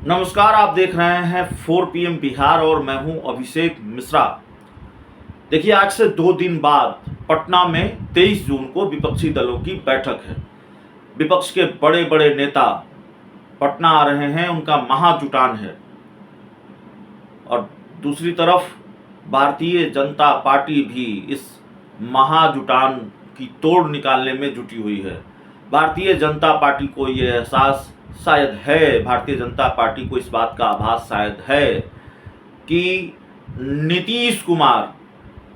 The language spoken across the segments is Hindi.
नमस्कार, आप देख रहे हैं 4 PM बिहार और मैं हूं अभिषेक मिश्रा। देखिए, आज से 2 दिन बाद पटना में 23 जून को विपक्षी दलों की बैठक है। विपक्ष के बड़े बड़े नेता पटना आ रहे हैं, उनका महाजुटान है। और दूसरी तरफ भारतीय जनता पार्टी भी इस महाजुटान की तोड़ निकालने में जुटी हुई है। भारतीय जनता पार्टी को ये एहसास शायद है, भारतीय जनता पार्टी को इस बात का आभास शायद है कि नीतीश कुमार,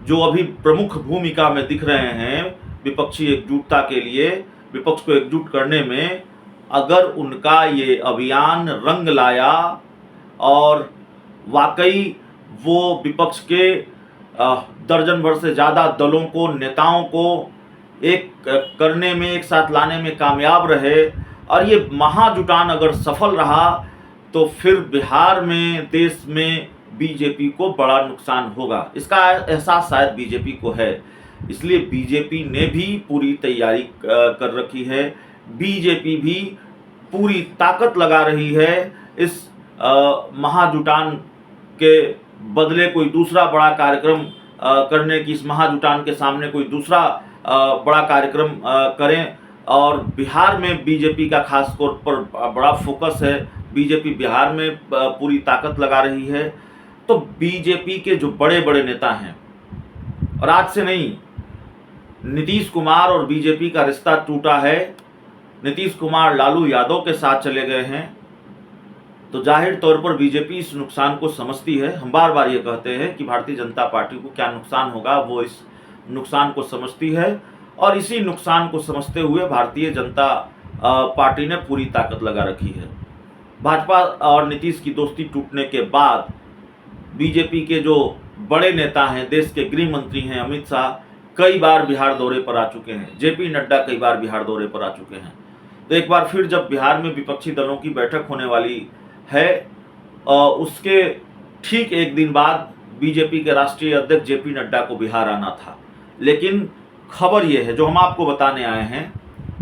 जो अभी प्रमुख भूमिका में दिख रहे हैं विपक्षी एकजुटता के लिए, विपक्ष को एकजुट करने में, अगर उनका ये अभियान रंग लाया और वाकई वो विपक्ष के दर्जन भर से ज़्यादा दलों को, नेताओं को एक करने में, एक साथ लाने में कामयाब रहे और ये महाजुटान अगर सफल रहा, तो फिर बिहार में, देश में बीजेपी को बड़ा नुकसान होगा। इसका एहसास शायद बीजेपी को है, इसलिए बीजेपी ने भी पूरी तैयारी कर रखी है। बीजेपी भी पूरी ताकत लगा रही है इस महाजुटान के बदले कोई दूसरा बड़ा कार्यक्रम करने की, इस महाजुटान के सामने कोई दूसरा बड़ा कार्यक्रम करें। और बिहार में बीजेपी का खास तौर पर बड़ा फोकस है। बीजेपी बिहार में पूरी ताकत लगा रही है। तो बीजेपी के जो बड़े बड़े नेता हैं, और आज से नहीं, नीतीश कुमार और बीजेपी का रिश्ता टूटा है। नीतीश कुमार लालू यादव के साथ चले गए हैं, तो जाहिर तौर पर बीजेपी इस नुकसान को समझती है। हम बार बार ये कहते हैं कि भारतीय जनता पार्टी को क्या नुकसान होगा, वो इस नुकसान को समझती है और इसी नुकसान को समझते हुए भारतीय जनता पार्टी ने पूरी ताकत लगा रखी है। भाजपा और नीतीश की दोस्ती टूटने के बाद बीजेपी के जो बड़े नेता हैं, देश के गृह मंत्री हैं अमित शाह, कई बार बिहार दौरे पर आ चुके हैं। जेपी नड्डा कई बार बिहार दौरे पर आ चुके हैं। तो एक बार फिर जब बिहार में विपक्षी दलों की बैठक होने वाली है, उसके ठीक एक दिन बाद बीजेपी के राष्ट्रीय अध्यक्ष जेपी नड्डा को बिहार आना था। लेकिन खबर यह है, जो हम आपको बताने आए हैं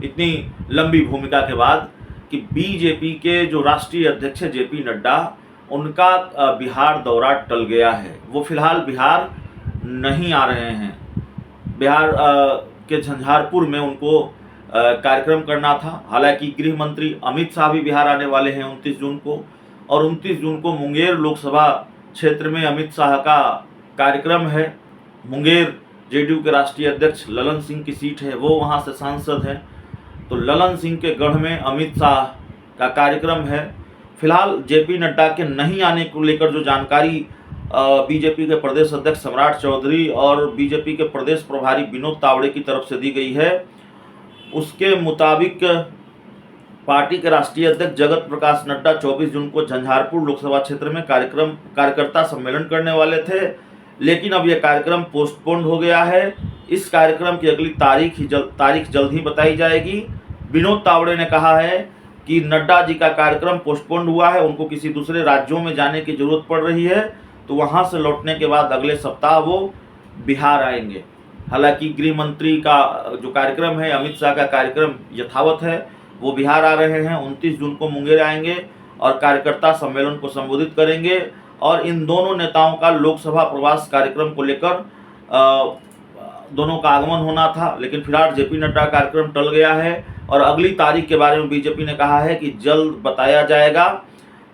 इतनी लंबी भूमिका के बाद, कि बीजेपी के जो राष्ट्रीय अध्यक्ष है जेपी नड्डा, उनका बिहार दौरा टल गया है। वो फिलहाल बिहार नहीं आ रहे हैं। बिहार के झंझारपुर में उनको कार्यक्रम करना था। हालांकि गृह मंत्री अमित शाह भी बिहार आने वाले हैं 29 जून को, और 29 जून को मुंगेर लोकसभा क्षेत्र में अमित शाह का कार्यक्रम है। मुंगेर जेडीयू के राष्ट्रीय अध्यक्ष ललन सिंह की सीट है, वो वहाँ से सांसद हैं। तो ललन सिंह के गढ़ में अमित शाह का कार्यक्रम है। फिलहाल जेपी नड्डा के नहीं आने को लेकर जो जानकारी बीजेपी के प्रदेश अध्यक्ष सम्राट चौधरी और बीजेपी के प्रदेश प्रभारी विनोद तावड़े की तरफ से दी गई है, उसके मुताबिक पार्टी के राष्ट्रीय अध्यक्ष जगत प्रकाश नड्डा 24 जून को झंझारपुर लोकसभा क्षेत्र में कार्यकर्ता सम्मेलन करने वाले थे, लेकिन अब यह कार्यक्रम पोस्टपोन्ड हो गया है। इस कार्यक्रम की अगली तारीख जल्द ही बताई जाएगी। विनोद तावड़े ने कहा है कि नड्डा जी का कार्यक्रम पोस्टपोन्ड हुआ है, उनको किसी दूसरे राज्यों में जाने की जरूरत पड़ रही है, तो वहां से लौटने के बाद अगले सप्ताह वो बिहार आएंगे। हालांकि गृह मंत्री का जो कार्यक्रम है, अमित शाह का कार्यक्रम यथावत है, वो बिहार आ रहे हैं। 29 जून को मुंगेर आएंगे और कार्यकर्ता सम्मेलन को संबोधित करेंगे। और इन दोनों नेताओं का लोकसभा प्रवास कार्यक्रम को लेकर दोनों का आगमन होना था, लेकिन फिलहाल जेपी नड्डा कार्यक्रम टल गया है और अगली तारीख के बारे में बीजेपी ने कहा है कि जल्द बताया जाएगा।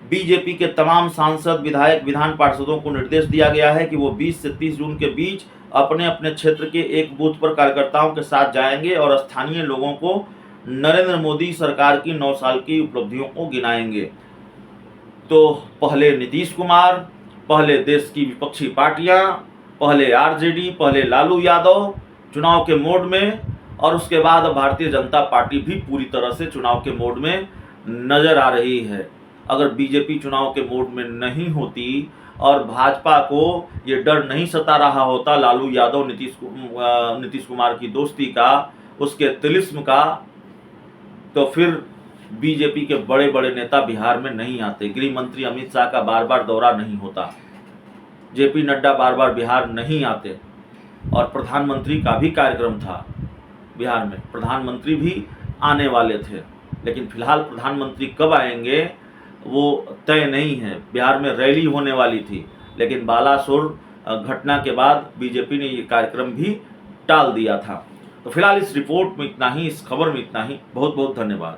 बीजेपी के तमाम सांसद, विधायक, विधान पार्षदों को निर्देश दिया गया है कि वो 20 से 30 जून के बीच अपने अपने क्षेत्र के एक बूथ पर कार्यकर्ताओं के साथ जाएंगे और स्थानीय लोगों को नरेंद्र मोदी सरकार की 9 साल की उपलब्धियों को गिनाएंगे। तो पहले नीतीश कुमार, पहले देश की विपक्षी पार्टियां, पहले आरजेडी, पहले लालू यादव चुनाव के मोड में, और उसके बाद भारतीय जनता पार्टी भी पूरी तरह से चुनाव के मोड में नजर आ रही है। अगर बीजेपी चुनाव के मोड में नहीं होती और भाजपा को ये डर नहीं सता रहा होता लालू यादव नीतीश कुमार की दोस्ती का, उसके तिलिस्म का, तो फिर बीजेपी के बड़े बड़े नेता बिहार में नहीं आते। गृह मंत्री अमित शाह का बार बार दौरा नहीं होता, जेपी नड्डा बार बार बिहार नहीं आते, और प्रधानमंत्री का भी कार्यक्रम था बिहार में, प्रधानमंत्री भी आने वाले थे। लेकिन फिलहाल प्रधानमंत्री कब आएंगे वो तय नहीं है। बिहार में रैली होने वाली थी, लेकिन बालासोर घटना के बाद बीजेपी ने ये कार्यक्रम भी टाल दिया था। तो फिलहाल इस रिपोर्ट में इतना ही, इस खबर में इतना ही। बहुत बहुत धन्यवाद।